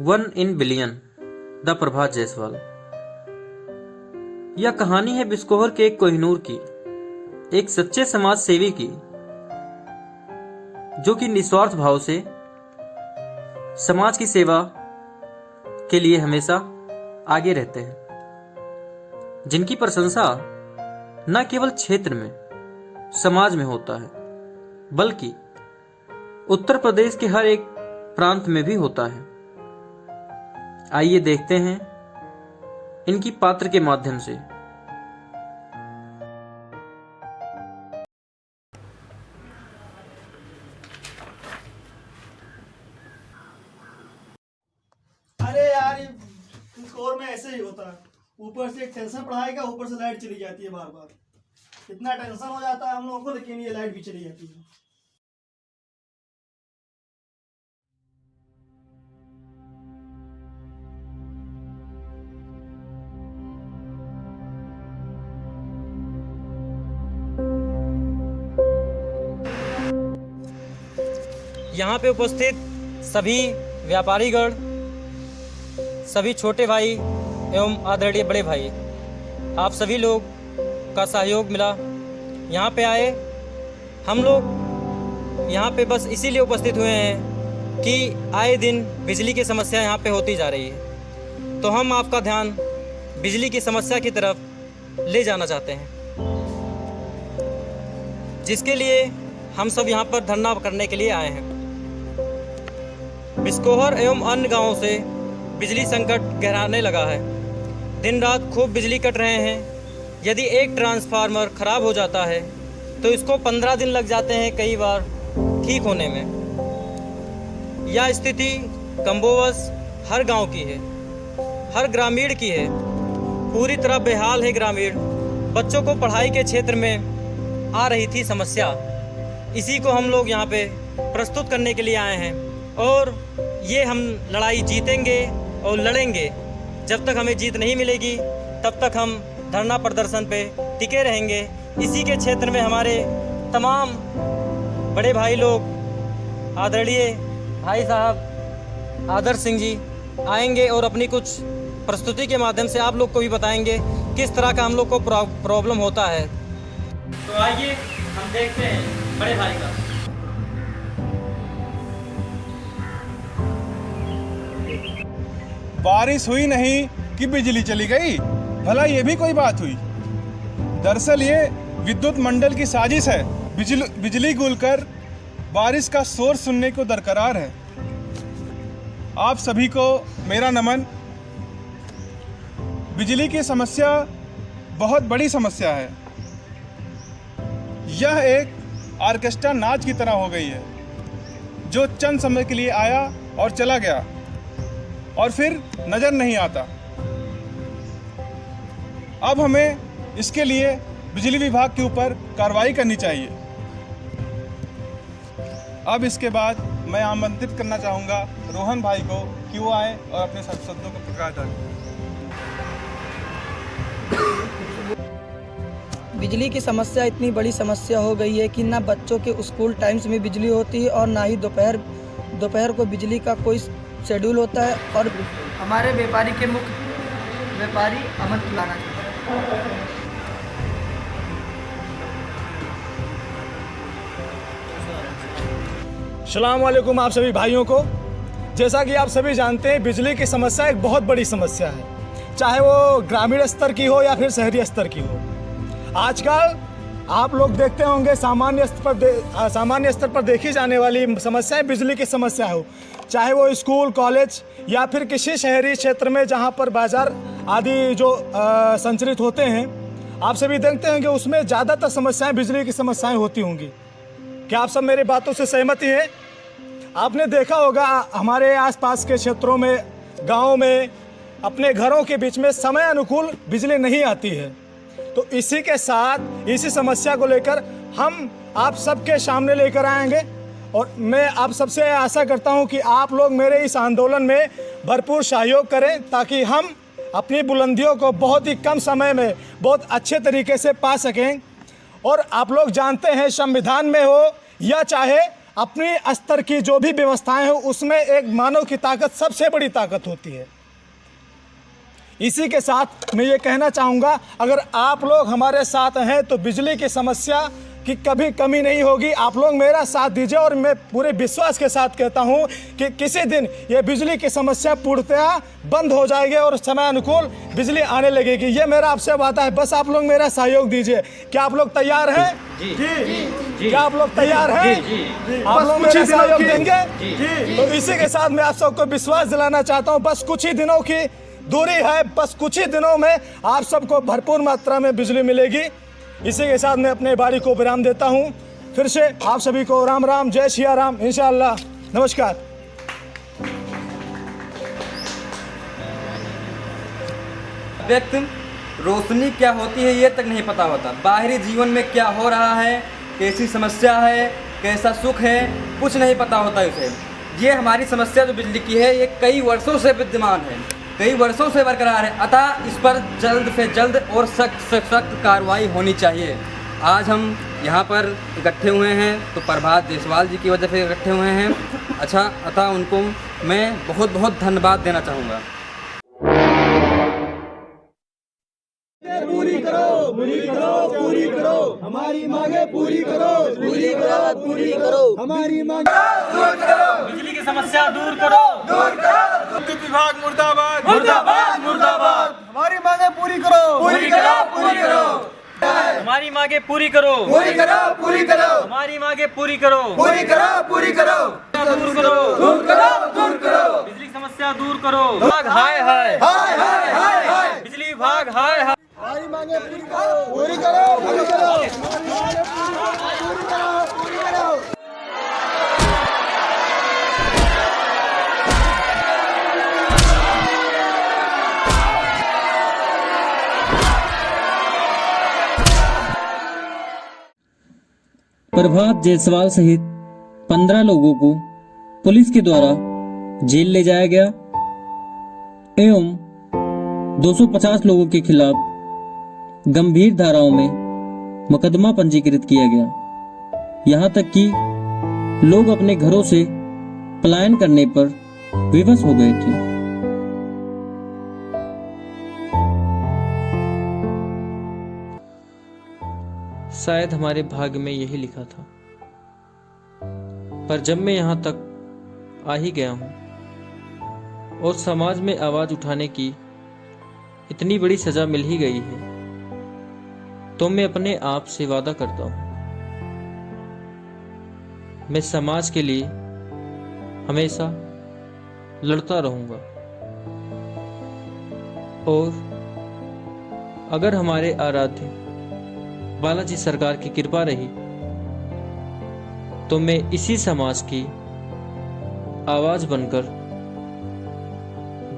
One in billion the प्रभात जायसवाल। यह कहानी है बिस्कोहर के एक कोहिनूर की, एक सच्चे समाज सेवी की, जो कि निस्वार्थ भाव से समाज की सेवा के लिए हमेशा आगे रहते हैं, जिनकी प्रशंसा न केवल क्षेत्र में समाज में होता है बल्कि उत्तर प्रदेश के हर एक प्रांत में भी होता है। आइए देखते हैं इनकी पात्र के माध्यम से। अरे यार, स्कोर में ऐसे ही होता है। ऊपर से एक टेंशन पढ़ाई का, ऊपर से लाइट चली जाती है बार बार। इतना टेंशन हो जाता है हम लोगों को, लेकिन ये लाइट भी चली जाती है। यहाँ पे उपस्थित सभी व्यापारीगण, सभी छोटे भाई एवं आदरणीय बड़े भाई, आप सभी लोग का सहयोग मिला, यहाँ पे आए। हम लोग यहाँ पे बस इसीलिए उपस्थित हुए हैं कि आए दिन बिजली की समस्या यहाँ पे होती जा रही है, तो हम आपका ध्यान बिजली की समस्या की तरफ ले जाना चाहते हैं, जिसके लिए हम सब यहाँ पर धरना करने के लिए आए हैं। बिस्कोहर एवं अन्य गांवों से बिजली संकट गहराने लगा है। दिन रात खूब बिजली कट रहे हैं। यदि एक ट्रांसफार्मर खराब हो जाता है तो इसको 15 दिन लग जाते हैं कई बार ठीक होने में। यह स्थिति कमोबेश हर गांव की है, हर ग्रामीण की है। पूरी तरह बेहाल है ग्रामीण। बच्चों को पढ़ाई के क्षेत्र में आ रही थी समस्या, इसी को हम लोग यहाँ पे प्रस्तुत करने के लिए आए हैं। और ये हम लड़ाई जीतेंगे और लड़ेंगे। जब तक हमें जीत नहीं मिलेगी तब तक हम धरना प्रदर्शन पे टिके रहेंगे। इसी के क्षेत्र में हमारे तमाम बड़े भाई लोग, आदरणीय भाई साहब आदर्श सिंह जी आएंगे और अपनी कुछ प्रस्तुति के माध्यम से आप लोग को भी बताएंगे किस तरह का हम लोग को प्रॉब्लम होता है। तो आइए हम देखते हैं बड़े भाई का। बारिश हुई नहीं कि बिजली चली गई, भला ये भी कोई बात हुई। दरअसल ये विद्युत मंडल की साजिश है। बिजली गुलकर बारिश का शोर सुनने को दरकरार है। आप सभी को मेरा नमन। बिजली की समस्या बहुत बड़ी समस्या है। यह एक ऑर्केस्ट्रा नाच की तरह हो गई है, जो चंद समय के लिए आया और चला गया और फिर नज़र नहीं आता। अब हमें इसके लिए बिजली विभाग के ऊपर कार्रवाई करनी चाहिए। अब इसके बाद मैं आमंत्रित करना चाहूँगा रोहन भाई को कि वो आए और अपने शब्दों को प्रकाश डालें। बिजली की समस्या इतनी बड़ी समस्या हो गई है कि ना बच्चों के स्कूल टाइम्स में बिजली होती है और ना ही दोपहर को बिजली का कोई शेड्यूल होता है। और हमारे व्यापारी के मुख्य व्यापारी अमन लाना चाहिए। अस्सलाम वालेकुम आप सभी भाइयों को। जैसा कि आप सभी जानते हैं, बिजली की समस्या एक बहुत बड़ी समस्या है, चाहे वो ग्रामीण स्तर की हो या फिर शहरी स्तर की हो। आजकल आप लोग देखते होंगे सामान्य स्तर पर देखी जाने वाली समस्याएं बिजली की समस्या हो, चाहे वो स्कूल कॉलेज या फिर किसी शहरी क्षेत्र में जहां पर बाजार आदि जो संचालित होते हैं, आप सभी देखते हैं कि उसमें ज़्यादातर समस्याएं बिजली की समस्याएं होती होंगी। क्या आप सब मेरी बातों से सहमति हैं? आपने देखा होगा हमारे आसपास के क्षेत्रों में, गाँव में, अपने घरों के बीच में समय अनुकूल बिजली नहीं आती है। तो इसी के साथ इसी समस्या को लेकर हम आप सबके सामने लेकर आएंगे और मैं आप सबसे आशा करता हूं कि आप लोग मेरे इस आंदोलन में भरपूर सहयोग करें, ताकि हम अपनी बुलंदियों को बहुत ही कम समय में बहुत अच्छे तरीके से पा सकें। और आप लोग जानते हैं, संविधान में हो या चाहे अपने स्तर की जो भी व्यवस्थाएं हो उसमें एक मानव की ताकत सबसे बड़ी ताकत होती है। इसी के साथ मैं ये कहना चाहूँगा, अगर आप लोग हमारे साथ हैं तो बिजली की समस्या की कभी कमी नहीं होगी। आप लोग मेरा साथ दीजिए और मैं पूरे विश्वास के साथ कहता हूँ कि किसी दिन ये बिजली की समस्या पूर्णतया बंद हो जाएगी और समय अनुकूल बिजली आने लगेगी। ये मेरा आपसे वादा है, बस आप लोग मेरा सहयोग दीजिए। क्या आप लोग तैयार हैं? जी। क्या आप लोग तैयार हैं? आप लोग मेरा सहयोग देंगे? तो इसी के साथ मैं आप सबको विश्वास दिलाना चाहता हूँ, बस कुछ ही दिनों की दूरी है, बस कुछ ही दिनों में आप सबको भरपूर मात्रा में बिजली मिलेगी। इसी के साथ मैं अपने बारी को विराम देता हूँ। फिर से आप सभी को राम राम, जय सिया राम, इंशाअल्लाह। नमस्कार। व्यक्ति रोशनी क्या होती है ये तक नहीं पता होता, बाहरी जीवन में क्या हो रहा है, कैसी समस्या है, कैसा सुख है, कुछ नहीं पता होता उसे। ये हमारी समस्या जो बिजली की है ये कई वर्षों से विद्यमान है, कई वर्षों से बरकरार है, अतः इस पर जल्द से जल्द और सख्त से सख्त कार्रवाई होनी चाहिए। आज हम यहाँ पर इकट्ठे हुए हैं तो प्रभात जायसवाल जी की वजह से इकट्ठे हुए हैं। अच्छा, अतः उनको मैं बहुत बहुत धन्यवाद देना चाहूँगा। पूरी करो, पूरी करो, पूरी करो, हमारी मांगे पूरी करो, पूरी करो, पूरी करो, हमारी मांगे दूर करो, बिजली की समस्या दूर करो, दूर करो, विद्युत विभाग मुर्दाबाद, मुर्दाबाद, मुर्दाबाद, हमारी मांगे पूरी करो, पूरी करो, पूरी करो, हमारी मांगे पूरी करो, पूरी करो, पूरी करो, हमारी मांगे पूरी करो, पूरी करो, पूरी करो, दूर करो, दूर करो, दूर करो, बिजली की समस्या दूर करो। विभाग हाय हाय, हाय हाय हाय हाय, बिजली विभाग हाय हाय। हमारी मांगे पूरी करो, पूरी करो, पूरी करो, पूरी करो, पूरी करो। प्रभात जायसवाल सहित 15 लोगों को पुलिस के द्वारा जेल ले जाया गया एवं 250 लोगों के खिलाफ गंभीर धाराओं में मुकदमा पंजीकृत किया गया। यहां तक कि लोग अपने घरों से पलायन करने पर विवश हो गए थे। शायद हमारे भाग्य में यही लिखा था, पर जब मैं यहां तक आ ही गया हूं और समाज में आवाज उठाने की इतनी बड़ी सजा मिल ही गई है, तो मैं अपने आप से वादा करता हूं, मैं समाज के लिए हमेशा लड़ता रहूंगा। और अगर हमारे आराध्य बालाजी सरकार की कृपा रही तो मैं इसी समाज की आवाज बनकर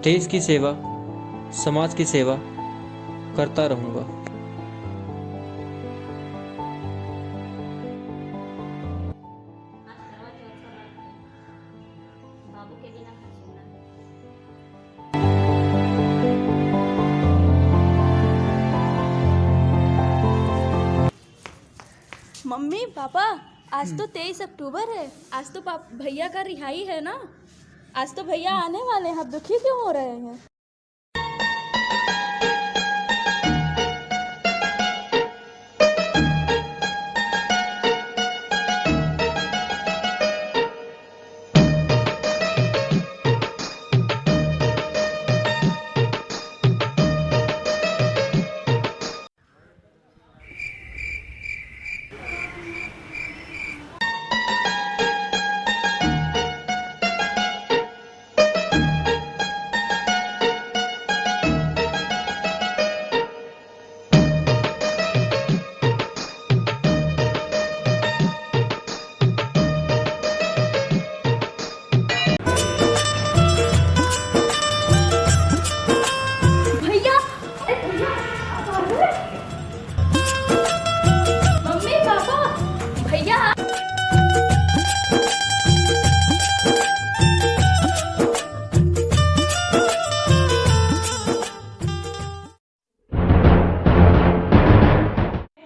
देश की सेवा, समाज की सेवा करता रहूंगा। मम्मी पापा, आज तो 23 अक्टूबर है। आज तो भैया का रिहाई है ना। आज तो भैया आने वाले हैं, आप दुखी क्यों हो रहे हैं?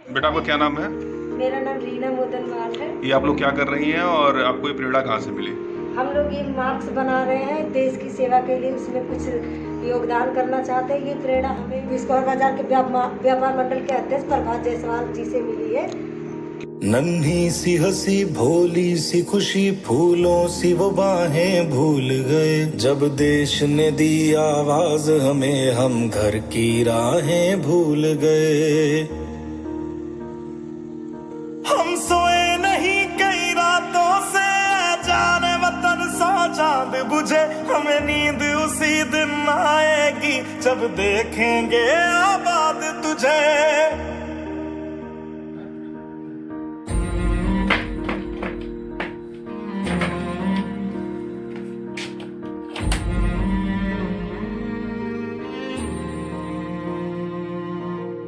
बेटा आपका क्या नाम है? मेरा नाम रीना मोदनवाल है। ये आप लोग क्या कर रही हैं और आपको ये प्रेरणा कहाँ से मिली? हम लोग ये मास्क बना रहे हैं देश की सेवा के लिए, उसमें कुछ योगदान करना चाहते हैं। ये प्रेरणा हमें बिस्कोर बाजार के व्यापार मंडल के अध्यक्ष प्रभात जायसवाल जी से मिली है। नन्ही सी हंसी भोली सी खुशी फूलों सी वो बाहें भूल गए, जब देश ने दी आवाज हमें हम घर की राहें भूल गए। हम सोए नहीं कई रातों से जाने वतन सा चांद बुझे, हमें नींद उसी दिन आएगी जब देखेंगे आबाद तुझे।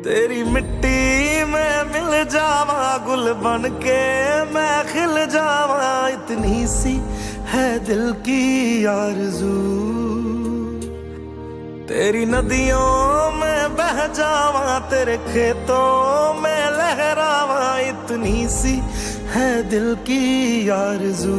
तेरी मिट्टी में मिल जावा गुल बन के मैं खिल जावा, इतनी सी है दिल की आरज़ू। तेरी नदियों में बह जावा तेरे खेतों में लहरावा, इतनी सी है दिल की आरज़ू।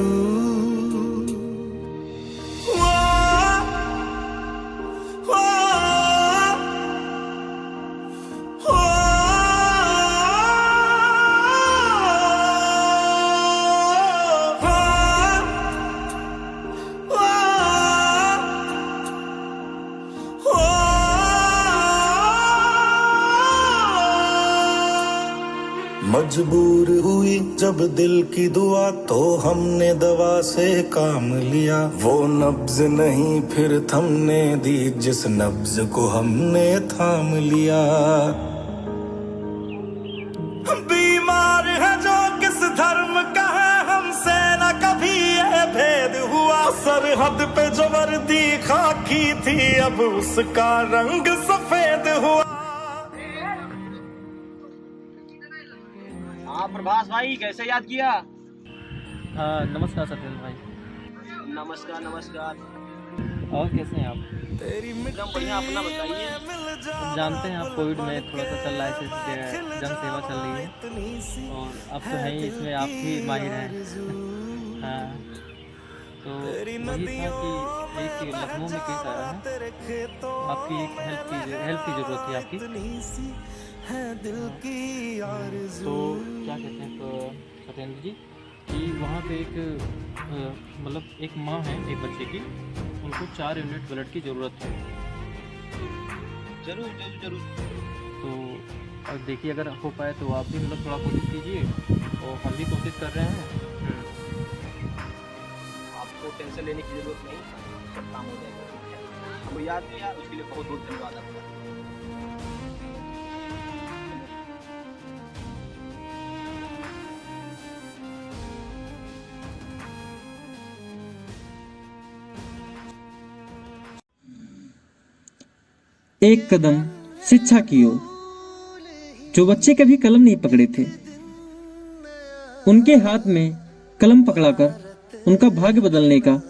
मजबूर हुई जब दिल की दुआ तो हमने दवा से काम लिया, वो नब्ज नहीं फिर थमने दी जिस नब्ज को हमने थाम लिया। बीमार है जो किस धर्म का है हमसे न कभी ये भेद हुआ, सरहद पे जो वर्दी खाकी थी अब उसका रंग सफेद हुआ। प्रभास भाई कैसे याद किया? नमस्कार सत्येंद्र भाई। नमस्कार नमस्कार। और कैसे हैं आप? एकदम बढ़िया, अपना बताइए। जानते हैं आप कोविड में थोड़ा सा चल रहा है, जन सेवा चल रही है और अब तो है ही इसमें आप भी माहिर हैं। हाँ, तो वही था कि एक लखनऊ में केस आया है, आपकी एक हेल्प की ज़रूरत थी आपकी। तो क्या कहते हैं सत्येंद्र जी कि वहाँ पे एक मतलब एक माँ है एक बच्चे की, उनको 4 यूनिट ब्लड की ज़रूरत है। जरूर जरूर जरूर। तो अब देखिए अगर हो पाए तो आप भी मतलब थोड़ा कोशिश कीजिए और हम भी कोशिश कर रहे हैं। आपको टेंशन लेने की ज़रूरत नहीं, सब काम हो जाएगा। हमको याद नहीं यार, उसके लिए बहुत बहुत धन्यवाद आपका। एक कदम शिक्षा की ओर। जो बच्चे कभी कलम नहीं पकड़े थे, उनके हाथ में कलम पकड़ाकर उनका भाग्य बदलने का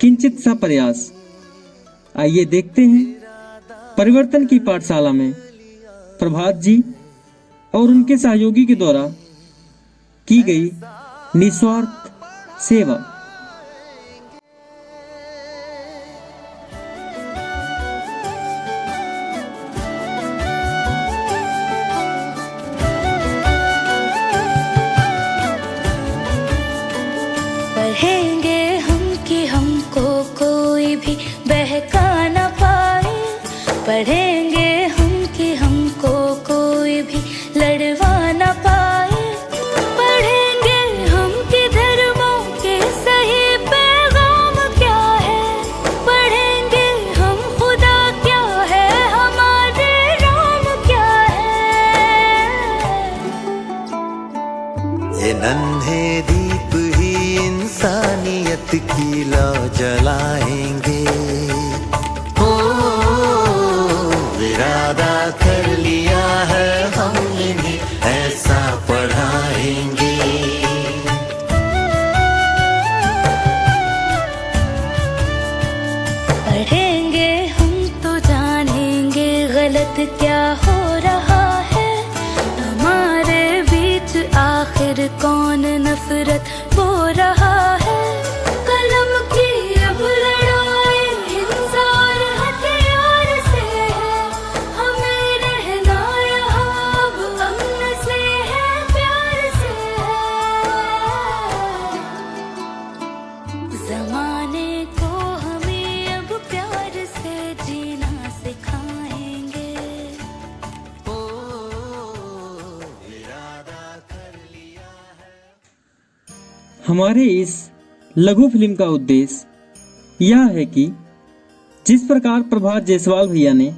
किंचित सा प्रयास। आइए देखते हैं परिवर्तन की पाठशाला में प्रभात जी और उनके सहयोगी के द्वारा की गई निस्वार्थ सेवा। पढ़ेंगे हम कि हमको कोई भी बहका न पाए, पढ़ेंगे हम कि हमको कोई भी लड़वा न पाए, पढ़ेंगे हम कि धर्मों के सही पैगाम क्या है, पढ़ेंगे हम खुदा क्या है, हमारे राम क्या है। ये नन्हे दीप ही इंसानियत की लौ जलाएंगे, हो इरादा कर लिया है हम इन्हें ऐसा पढ़ाएंगे। पढ़ेंगे हम तो जानेंगे गलत क्या हो रहा है, हमारे बीच फिर कौन नफरत बो रहा है। कलम की अब लड़ाई हिंसा और हथियार से है, हमें रहना यहाँ अब अमन से है, प्यार से है। जमाने को हमें अब प्यार से जीना सिखाएंगे। हमारे इस लघु फिल्म का उद्देश्य यह है कि जिस प्रकार प्रभात जायसवाल भैया ने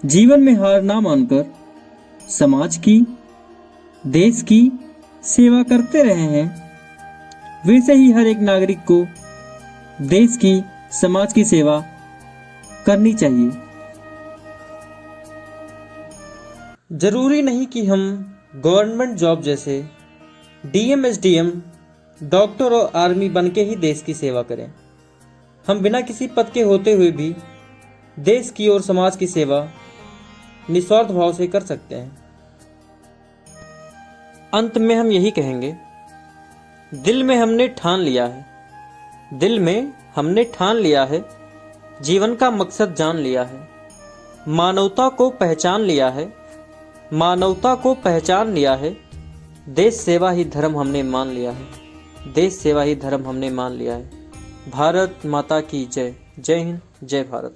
जीवन में हार ना मानकर समाज की, देश की सेवा करते रहे हैं, वैसे ही हर एक नागरिक को देश की, समाज की सेवा करनी चाहिए। जरूरी नहीं कि हम गवर्नमेंट जॉब जैसे डीएम, एसडीएम, डॉक्टर और आर्मी बन के ही देश की सेवा करें। हम बिना किसी पद के होते हुए भी देश की और समाज की सेवा निस्वार्थ भाव से कर सकते हैं। अंत में हम यही कहेंगे, दिल में हमने ठान लिया है, दिल में हमने ठान लिया है, जीवन का मकसद जान लिया है, मानवता को पहचान लिया है, मानवता को पहचान लिया है, देश सेवा ही धर्म हमने मान लिया है, देश सेवा ही धर्म हमने मान लिया है। भारत माता की जय। जय हिंद, जय भारत।